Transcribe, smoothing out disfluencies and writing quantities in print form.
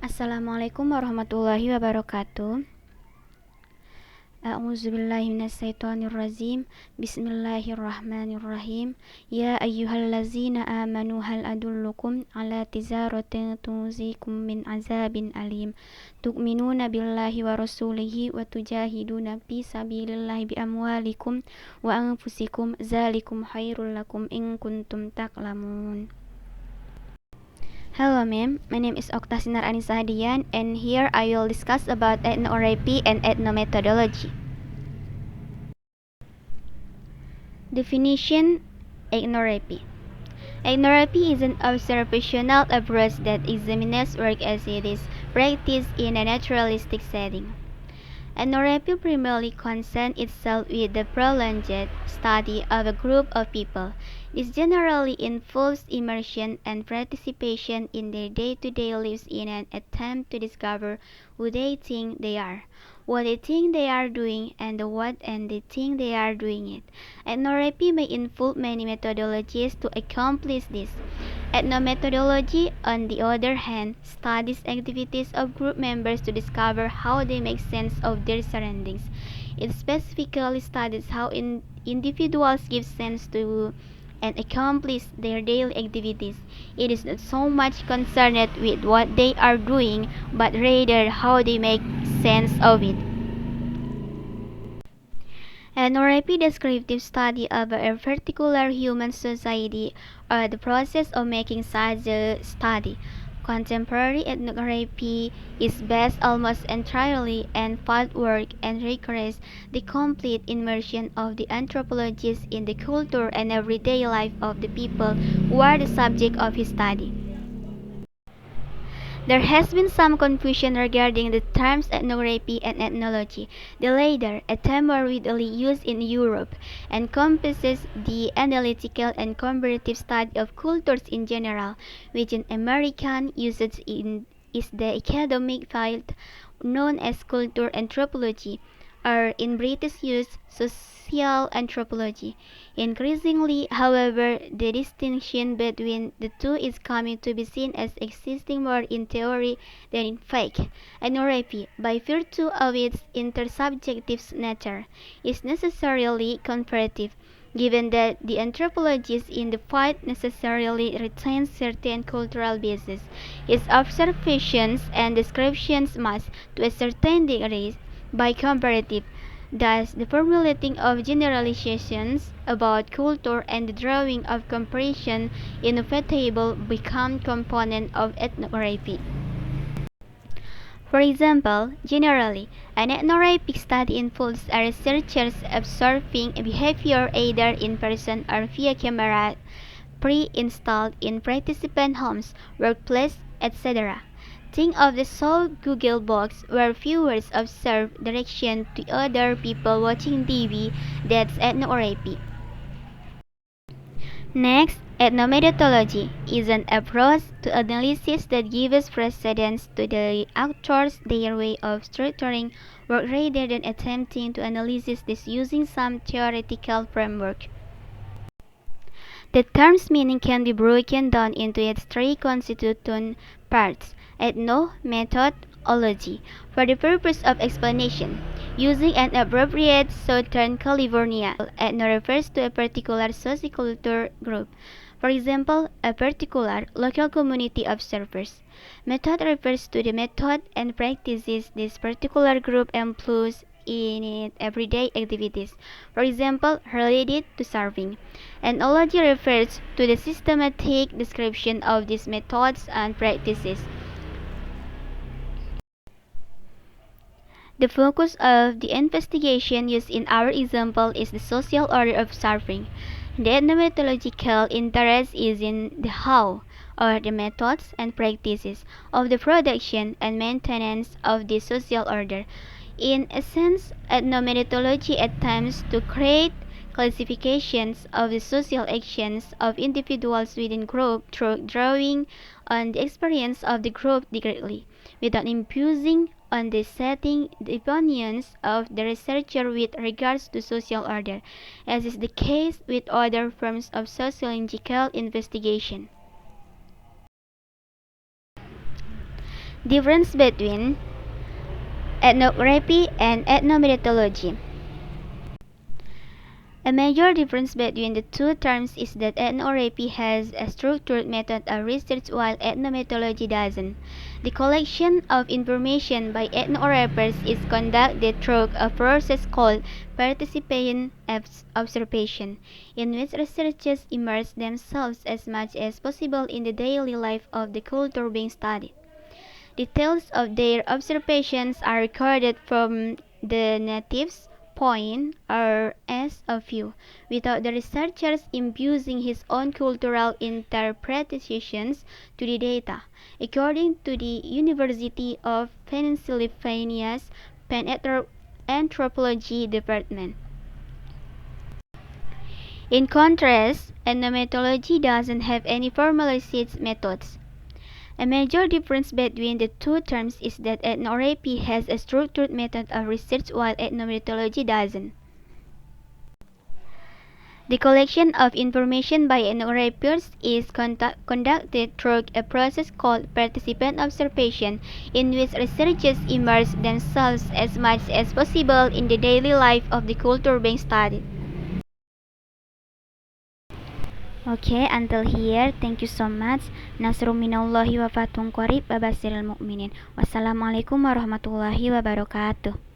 Assalamualaikum warahmatullahi wabarakatuh. A'udzubillahi minasyaitonirrajim. Bismillahirrahmanirrahim. Ya ayyuhallazina amanu hal adullukum ala tijaratin tunzikum min azabin alim. Tu'minuna billahi wa rasulihi wa tujahiduna fi sabilillahi bi amwalikum wa anfusikum zalikum khairul lakum in kuntum taqlamun. Hello ma'am, my name is Okta Sinar Anissa Hadian and here I will discuss about ethnography and ethnomethodology. Definition: Ethnography. Ethnography is an observational approach that examines work as it is practiced in a naturalistic setting. Ethnography primarily concerns itself with the prolonged study of a group of people. This generally involves immersion and participation in their day-to-day lives in an attempt to discover who they think they are, what they think they are doing, and they think they are doing it. Ethnography may involve many methodologies to accomplish this. Ethnomethodology, on the other hand, studies activities of group members to discover how they make sense of their surroundings. It specifically studies how individuals give sense to and accomplish their daily activities. It is not so much concerned with what they are doing, but rather how they make sense of it. Ethnography descriptive study of a particular human society or the process of making such a study. Contemporary ethnography is based almost entirely on field work and requires the complete immersion of the anthropologist in the culture and everyday life of the people who are the subject of his study. There has been some confusion regarding the terms ethnography and ethnology. The latter, a term more widely used in Europe, encompasses the analytical and comparative study of cultures in general, which in American usage is the academic field known as culture anthropology, or in British use, social anthropology. Increasingly, however, the distinction between the two is coming to be seen as existing more in theory than in fact. Ethnography, by virtue of its intersubjective nature, is necessarily comparative, given that the anthropologist in the field necessarily retains certain cultural bases. His observations and descriptions must, to a certain degree, by comparative. Thus, the formulating of generalizations about culture and the drawing of comparison inevitable become component of ethnography. For example, generally, an ethnographic study involves a researcher observing behavior either in person or via camera pre-installed in participant homes, workplace, etc. Think of the show Google Box where viewers observe direction to other people watching TV. That's ethnography. Next, ethnomethodology is an approach to analysis that gives precedence to the authors their way of structuring work rather than attempting to analyze this using some theoretical framework. The term's meaning can be broken down into its three constituent parts: ethno, method, ology. For the purpose of explanation, using an appropriate Southern California, ethno refers to a particular sociocultural group. For example, a particular local community of surfers. Method refers to the method and practices this particular group employs in its everyday activities, for example, related to surfing. Ethnology refers to the systematic description of these methods and practices. The focus of the investigation used in our example is the social order of surfing. The ethnomethodological interest is in the how, or the methods and practices, of the production and maintenance of the social order. In essence, ethnomethodology attempts to create classifications of the social actions of individuals within group through drawing on the experience of the group directly, without imposing on the setting the opinions of the researcher with regards to social order, as is the case with other forms of sociological investigation. Difference between ethnography and ethnomethodology. A major difference between the two terms is that ethnography has a structured method of research while ethnomethodology doesn't. The collection of information by ethnographers is conducted through a process called participant observation, in which researchers immerse themselves as much as possible in the daily life of the culture being studied. Details of their observations are recorded from the natives' point or as a view, without the researcher imputing his own cultural interpretations to the data. According to the University of Pennsylvania's Anthropology Department. In contrast, ethnomethodology doesn't have any formalized methods. A major difference between the two terms is that ethnography has a structured method of research while ethnomethodology doesn't. The collection of information by ethnographers is conducted through a process called participant observation, in which researchers immerse themselves as much as possible in the daily life of the culture being studied. Okay, until here, thank you so much. Nasrum minallahi wa fatun qarib wa basiril mu'minin. Wassalamualaikum warahmatullahi wabarakatuh.